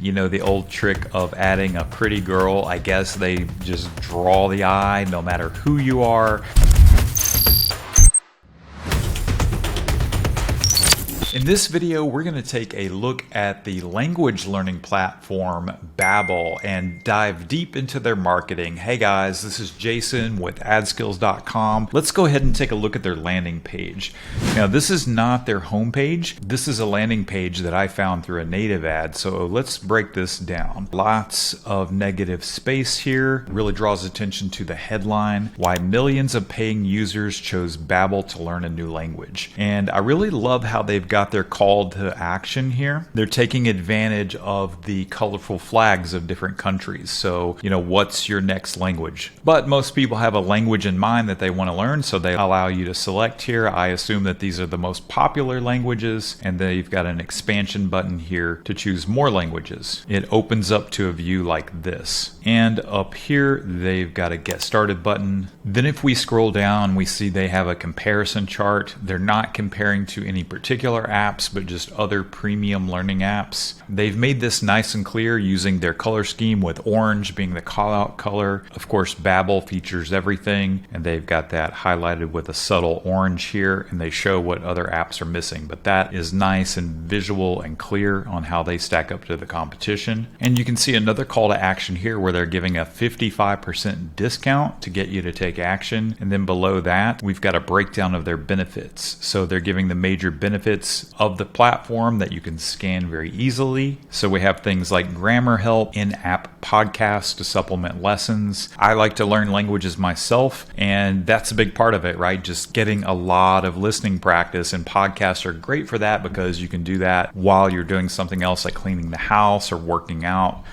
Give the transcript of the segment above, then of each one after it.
You know, the old trick of adding a pretty girl. I guess they just draw the eye no matter who you are. In this video, we're going to take a look at the language learning platform Babel and dive deep into their marketing. Hey guys, this is Jason with adskills.com. Let's go ahead and take a look at their landing page. Now, this is not their homepage. This is a landing page that I found through a native ad. So let's break this down. Lots of negative space here. Really draws attention to the headline, why millions of paying users chose Babel to learn a new language. And I really love how they've got their call to action here. They're taking advantage of the colorful flags of different countries. So, you know, what's your next language? But most people have a language in mind that they want to learn, so they allow you to select here. I assume that these are the most popular languages, and then you've got an expansion button here to choose more languages. It opens up to a view like this. And up here, they've got a get started button. Then if we scroll down, we see they have a comparison chart. They're not comparing to any particular apps, but just other premium learning apps. They've made this nice and clear using their color scheme, with orange being the call out color. Of course, Babel features everything, and they've got that highlighted with a subtle orange here, and they show what other apps are missing. But that is nice and visual and clear on how they stack up to the competition. And you can see another call to action here where they're giving a 55% discount to get you to take action. And then below that, we've got a breakdown of their benefits. So they're giving the major benefits of the platform that you can scan very easily. So we have things like grammar help, in-app podcasts to supplement lessons. I like to learn languages myself, and that's a big part of it, right? Just getting a lot of listening practice, and podcasts are great for that because you can do that while you're doing something else like cleaning the house or working out.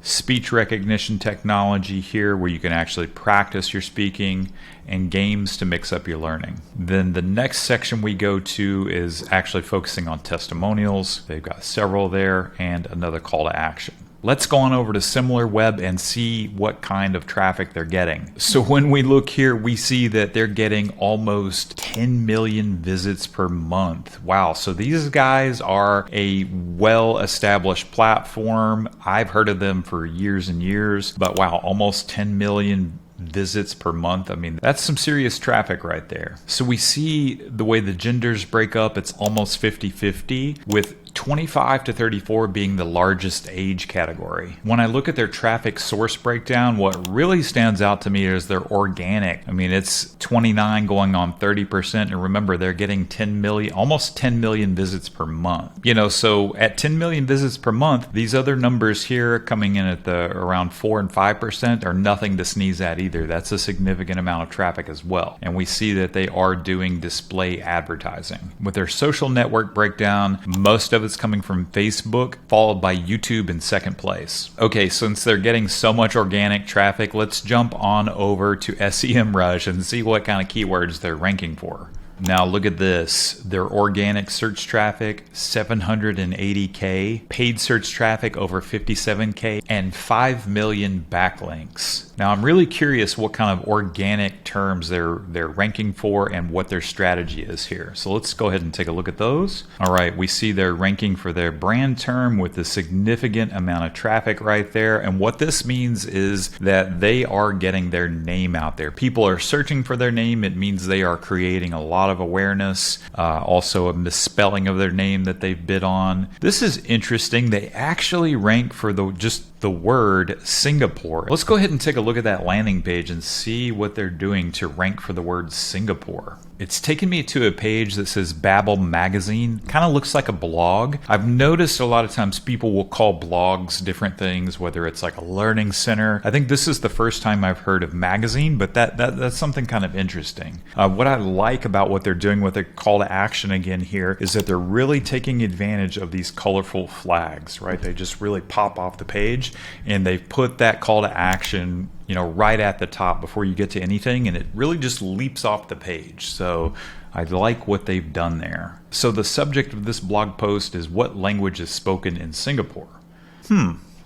Speech recognition technology here where you can actually practice your speaking, and games to mix up your learning. Then the next section we go to is actually focusing on testimonials. They've got several there and another call to action. Let's go on over to SimilarWeb and see what kind of traffic they're getting. So when we look here, we see that they're getting almost 10 million visits per month. Wow. So these guys are a well-established platform. I've heard of them for years and years, but wow, almost 10 million visits per month. I mean, that's some serious traffic right there. So we see the way the genders break up, it's almost 50-50, with 25 to 34 being the largest age category. When I look at their traffic source breakdown, what really stands out to me is their organic. I mean, it's 29 going on 30%. And remember, they're getting 10 million, almost 10 million visits per month. You know, so at 10 million visits per month, these other numbers here coming in at the around 4 and 5% are nothing to sneeze at either. That's a significant amount of traffic as well. And we see that they are doing display advertising. With their social network breakdown, most of it's coming from Facebook, followed by YouTube in second place. Okay, since they're getting so much organic traffic, let's jump on over to SEMrush and see what kind of keywords they're ranking for. Now look at this. Their organic search traffic, 780K, paid search traffic over 57K, and 5 million backlinks. Now I'm really curious what kind of organic terms they're ranking for and what their strategy is here. So let's go ahead and take a look at those. All right, we see they're ranking for their brand term with a significant amount of traffic right there. And what this means is that they are getting their name out there. People are searching for their name. It means they are creating a lot of awareness, also a misspelling of their name that they've bid on. This is interesting. They actually rank for just the word Singapore. Let's go ahead and take a look at that landing page and see what they're doing to rank for the word Singapore. It's taken me to a page that says Babel Magazine. Kind of looks like a blog. I've noticed a lot of times people will call blogs different things, whether it's like a learning center. I think this is the first time I've heard of magazine, but that's something kind of interesting. What I like about what they're doing with the call to action again here is that they're really taking advantage of these colorful flags, right? They just really pop off the page, and they've put that call to action, you know, right at the top before you get to anything, and it really just leaps off the page. So I like what they've done there. So the subject of this blog post is what language is spoken in Singapore.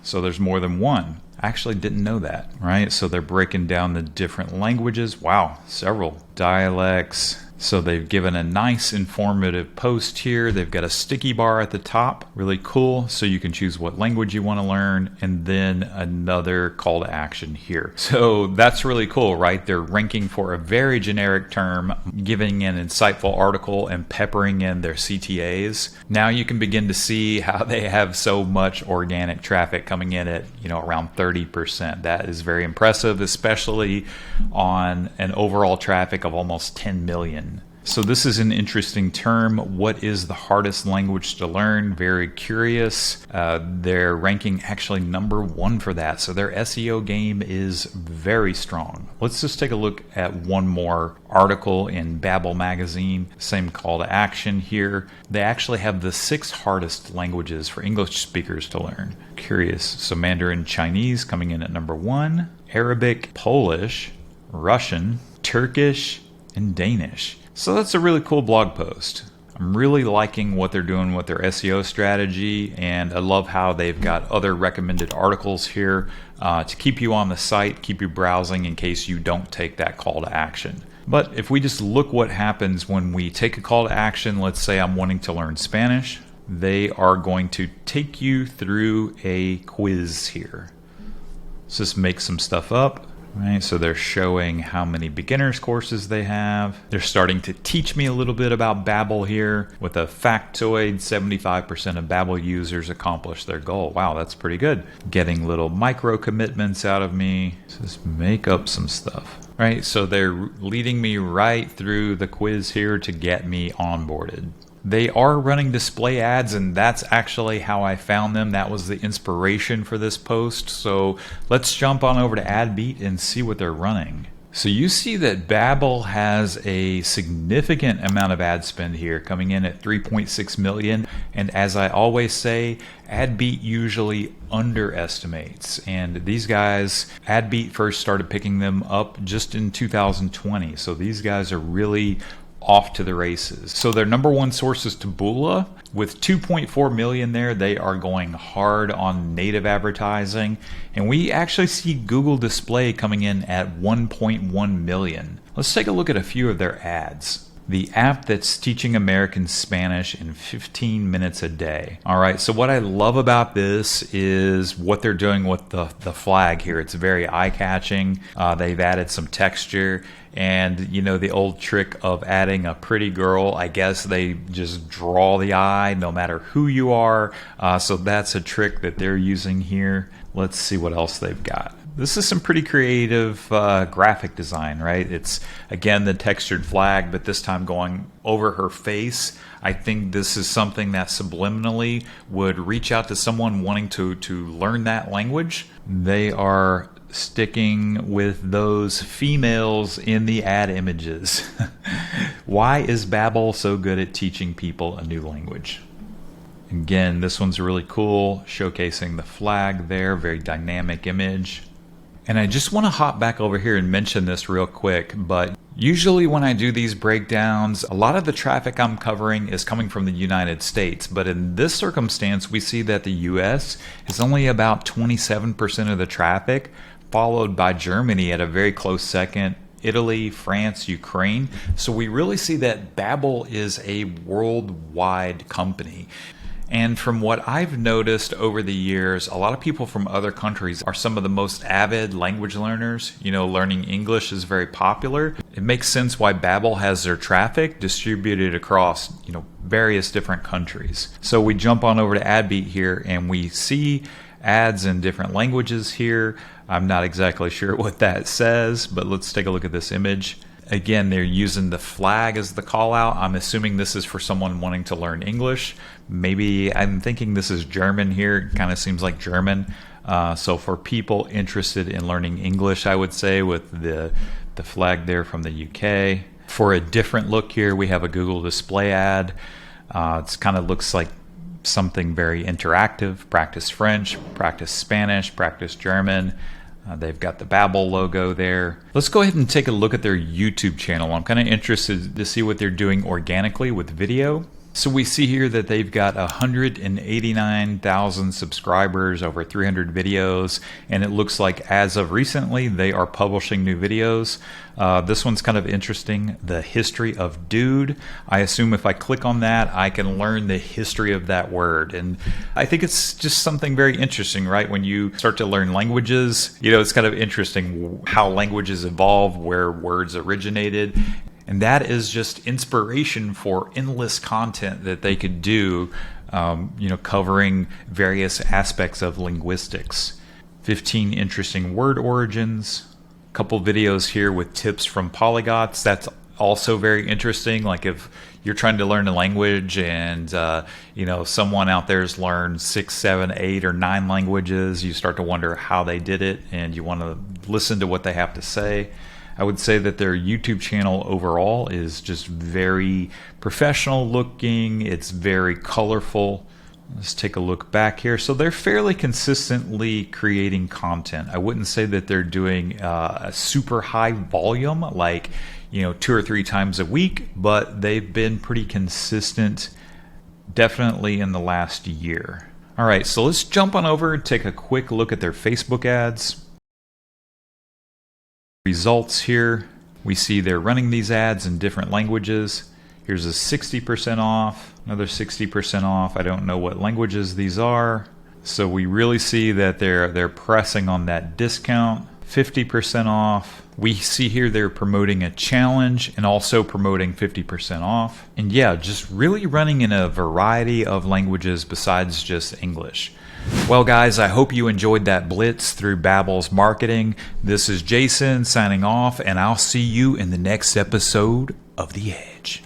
So there's more than one. I actually didn't know that, right? So they're breaking down the different languages. Wow, several dialects, So they've given a nice informative post here. They've got a sticky bar at the top, really cool. So you can choose what language you want to learn, and then another call to action here. So that's really cool, right? They're ranking for a very generic term, giving an insightful article and peppering in their CTAs. Now you can begin to see how they have so much organic traffic coming in at, around 30%. That is very impressive, especially on an overall traffic of almost 10 million. So this is an interesting term. What is the hardest language to learn? Very curious. They're ranking actually #1 for that. So their SEO game is very strong. Let's just take a look at one more article in Babel magazine. Same call to action here. They actually have the 6 hardest languages for English speakers to learn. Curious. So Mandarin Chinese coming in at #1, Arabic, Polish, Russian, Turkish, and Danish. So that's a really cool blog post. I'm really liking what they're doing with their SEO strategy, and I love how they've got other recommended articles here to keep you on the site, keep you browsing in case you don't take that call to action. But if we just look what happens when we take a call to action, let's say I'm wanting to learn Spanish, they are going to take you through a quiz here. Let's just make some stuff up. Right, so they're showing how many beginners courses they have. They're starting to teach me a little bit about Babel here with a factoid. 75% of Babel users accomplish their goal. Wow, that's pretty good. Getting little micro commitments out of me. Let's just make up some stuff. Right, so they're leading me right through the quiz here to get me onboarded. They are running display ads, and that's actually how I found them. That was the inspiration for this post. So let's jump on over to AdBeat and see what they're running. So you see that Babel has a significant amount of ad spend here, coming in at 3.6 million. And as I always say, AdBeat usually underestimates. And these guys, AdBeat first started picking them up just in 2020. So these guys are really off to the races. So their #1 source is Taboola. With 2.4 million there, they are going hard on native advertising. And we actually see Google Display coming in at 1.1 million. Let's take a look at a few of their ads. The app that's teaching Americans Spanish in 15 minutes a day. All right, so what I love about this is what they're doing with the flag here. It's very eye-catching. They've added some texture, and the old trick of adding a pretty girl, I guess they just draw the eye no matter who you are. So that's a trick that they're using here. Let's see what else they've got. This is some pretty creative graphic design, right? It's, again, the textured flag, but this time going over her face. I think this is something that subliminally would reach out to someone wanting to learn that language. They are sticking with those females in the ad images. Why is Babel so good at teaching people a new language? Again, this one's really cool, showcasing the flag there, very dynamic image. And I just want to hop back over here and mention this real quick, but usually when I do these breakdowns, a lot of the traffic I'm covering is coming from the United States. But in this circumstance, we see that the US is only about 27% of the traffic, followed by Germany at a very close second, Italy, France, Ukraine. So we really see that Babel is a worldwide company. And from what I've noticed over the years, a lot of people from other countries are some of the most avid language learners. Learning English is very popular. It makes sense why Babel has their traffic distributed across, various different countries. So we jump on over to AdBeat here, and we see ads in different languages here. I'm not exactly sure what that says, but let's take a look at this image. Again, they're using the flag as the call out. I'm assuming this is for someone wanting to learn English. Maybe I'm thinking this is German here. It kind of seems like German. So for people interested in learning English, I would say, with the flag there from the UK. For a different look here, we have a Google Display ad. It kind of looks like something very interactive. Practice French, practice Spanish, practice German. They've got the Babel logo there. Let's go ahead and take a look at their YouTube channel. I'm kind of interested to see what they're doing organically with video. So we see here that they've got 189,000 subscribers, over 300 videos, and it looks like as of recently they are publishing new videos. This one's kind of interesting, the history of dude. I assume if I click on that, I can learn the history of that word. And I think it's just something very interesting, right? When you start to learn languages, it's kind of interesting how languages evolve, where words originated. And that is just inspiration for endless content that they could do, covering various aspects of linguistics. 15 interesting word origins. A couple videos here with tips from polyglots. That's also very interesting. Like if you're trying to learn a language and, someone out there has learned 6, 7, 8, or 9 languages, you start to wonder how they did it and you want to listen to what they have to say. I would say that their YouTube channel overall is just very professional looking. It's very colorful. Let's take a look back here. So they're fairly consistently creating content. I wouldn't say that they're doing a super high volume, like 2 or 3 times a week, but they've been pretty consistent, definitely in the last year. All right, so let's jump on over and take a quick look at their Facebook ads. Results here, we see they're running these ads in different languages. Here's a 60% off, another 60% off. I don't know what languages these are. So we really see that they're pressing on that discount. 50% off. We see here they're promoting a challenge and also promoting 50% off. And yeah, just really running in a variety of languages besides just English. Well guys, I hope you enjoyed that blitz through Babel's marketing. This is Jason signing off, and I'll see you in the next episode of The Edge.